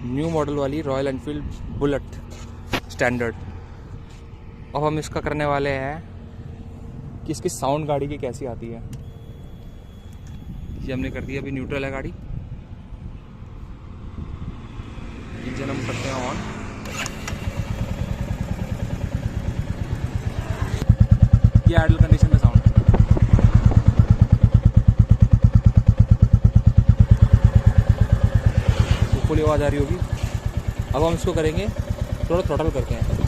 New model वाली royal Enfield bullet standard. अब हम इसका करने वाले हैं कि इसकी साउंड गाड़ी की कैसी आती है। ये हमने कर दिया, अभी न्यूट्रल है गाड़ी। इंजन हम करते हैं ऑन। ये आइडल कंडीशन में साउंड, फुल आवाज़ आ रही होगी। अब हम इसको करेंगे थोड़ा थ्रॉटल करके हैं।